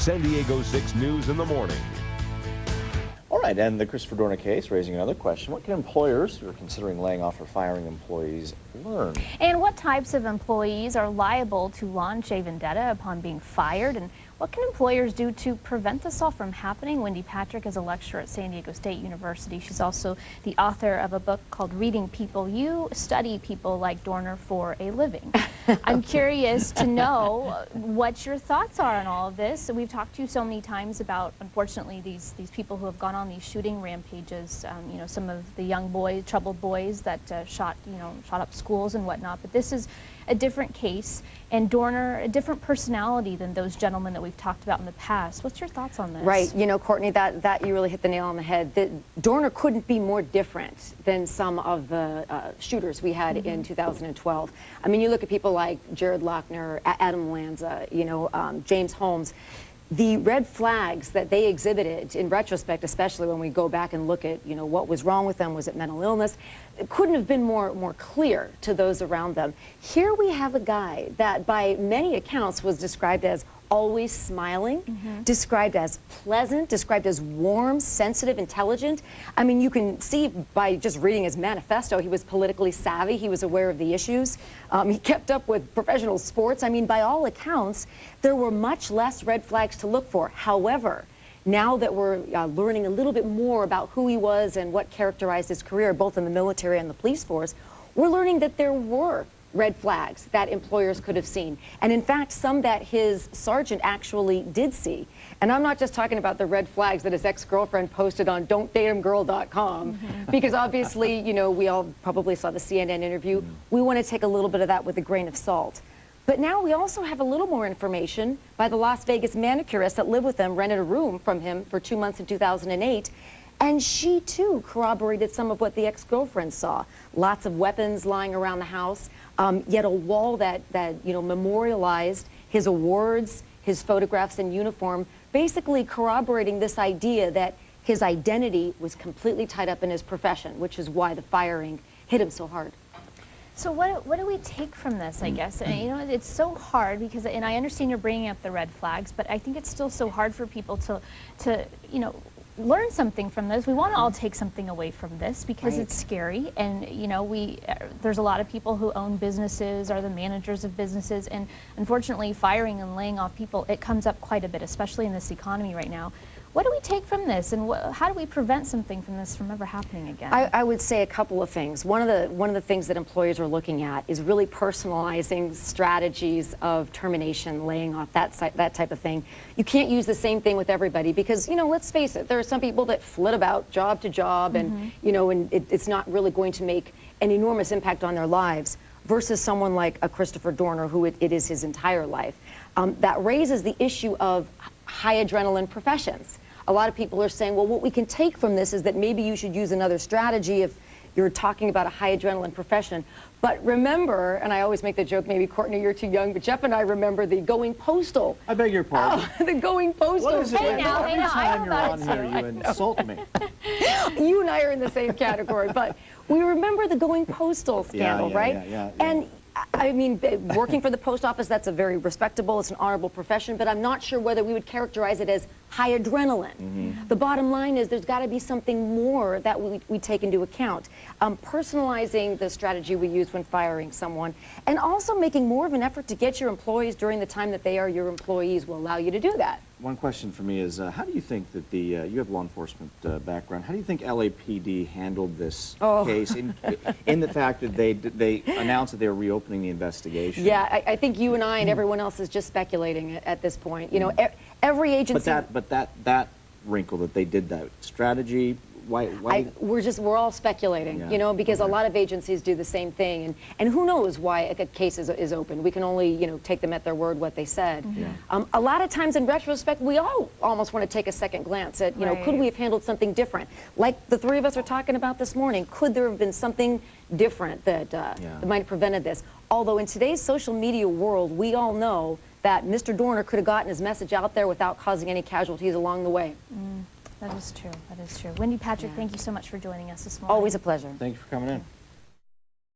San Diego 6 News in the morning. All right, and the Christopher Dorner case raising another question. What can employers who are considering laying off or firing employees learn? And what types of employees are liable to launch a vendetta upon being fired? And what can employers do to prevent this all from happening? Wendy Patrick is a lecturer at San Diego State University. She's also the author of a book called Reading People. You study people like Dorner for a living. I'm curious to know what your thoughts are on all of this. We've talked to you so many times about, unfortunately, these people who have gone on these shooting rampages. You know, some of the young boys, troubled boys that shot up schools and whatnot. But this is a different case, and Dorner, a different personality than those gentlemen that we've talked about in the past. What's your thoughts on this? Right, you know, Courtney, that you really hit the nail on the head. Dorner couldn't be more different than some of the shooters we had in 2012. I mean, you look at people like Jared Lochner, Adam Lanza, you know, James Holmes. The red flags that they exhibited, in retrospect, especially when we go back and look at, you know, what was wrong with them, was it mental illness? It couldn't have been more clear to those around them. Here we have a guy that by many accounts was described as always smiling, described as pleasant, described as warm, sensitive, intelligent. I mean, you can see by just reading his manifesto, he was politically savvy, he was aware of the issues, he kept up with professional sports. I mean, by all accounts, there were much less red flags to look for. However, now that we're learning a little bit more about who he was and what characterized his career, both in the military and the police force, we're learning that there were red flags that employers could have seen. And in fact, some that his sergeant actually did see. And I'm not just talking about the red flags that his ex-girlfriend posted on don'tdateHimGirl.com, because obviously, you know, we all probably saw the CNN interview. We want to take a little bit of that with a grain of salt. But now we also have a little more information by the Las Vegas manicurist that lived with him, rented a room from him for 2 months in 2008. And she, too, corroborated some of what the ex-girlfriend saw. Lots of weapons lying around the house, yet a wall that you know, memorialized his awards, his photographs in uniform, basically corroborating this idea that his identity was completely tied up in his profession, which is why the firing hit him so hard. So what do we take from this, I guess? And, you know, it's so hard because, and I understand you're bringing up the red flags, but I think it's still so hard for people to you know, learn something from this. We want to all take something away from this because it's scary, and you know, there's a lot of people who own businesses, are the managers of businesses, and unfortunately firing and laying off people, it comes up quite a bit, especially in this economy right now. What do we take from this, and how do we prevent something from this from ever happening again? I would say a couple of things. One of the things that employers are looking at is really personalizing strategies of termination, laying off, that type of thing. You can't use the same thing with everybody because, you know, let's face it, there are some people that flit about job to job, and you know, and it's not really going to make an enormous impact on their lives, versus someone like a Christopher Dorner, who it is his entire life. That raises the issue of high adrenaline professions. A lot of people are saying, well, what we can take from this is that maybe you should use another strategy if you're talking about a high adrenaline profession. But remember, and I always make the joke, maybe Courtney, you're too young, but Jeff and I remember the going postal. I beg your pardon. Oh, the going postal. What is it? Hey now, Every time you're on here, you insult me. You and I are in the same category, but we remember the going postal scandal, right? Yeah. And I mean, working for the post office, that's a very respectable, it's an honorable profession, but I'm not sure whether we would characterize it as high adrenaline. The bottom line is there's got to be something more that we take into account. Personalizing the strategy we use when firing someone, and also making more of an effort to get your employees during the time that they are your employees will allow you to do that. One question for me is, how do you think that you have law enforcement background, how do you think LAPD handled this case in the fact that they announced that they were reopening the investigation? Yeah, I think you and I and everyone else is just speculating at this point. You know, every agency... But that wrinkle that they did that strategy, why? We're all speculating, you know, because a lot of agencies do the same thing, and who knows why a case is open. We can only, you know, take them at their word what they said. A lot of times in retrospect, we all almost want to take a second glance at, you know, could we have handled something different? Like the three of us are talking about this morning, could there have been something different that, that might have prevented this? Although in today's social media world, we all know that Mr. Dorner could have gotten his message out there without causing any casualties along the way. That is true. That is true. Wendy Patrick, thank you so much for joining us this morning. Always a pleasure. Thank you for coming in.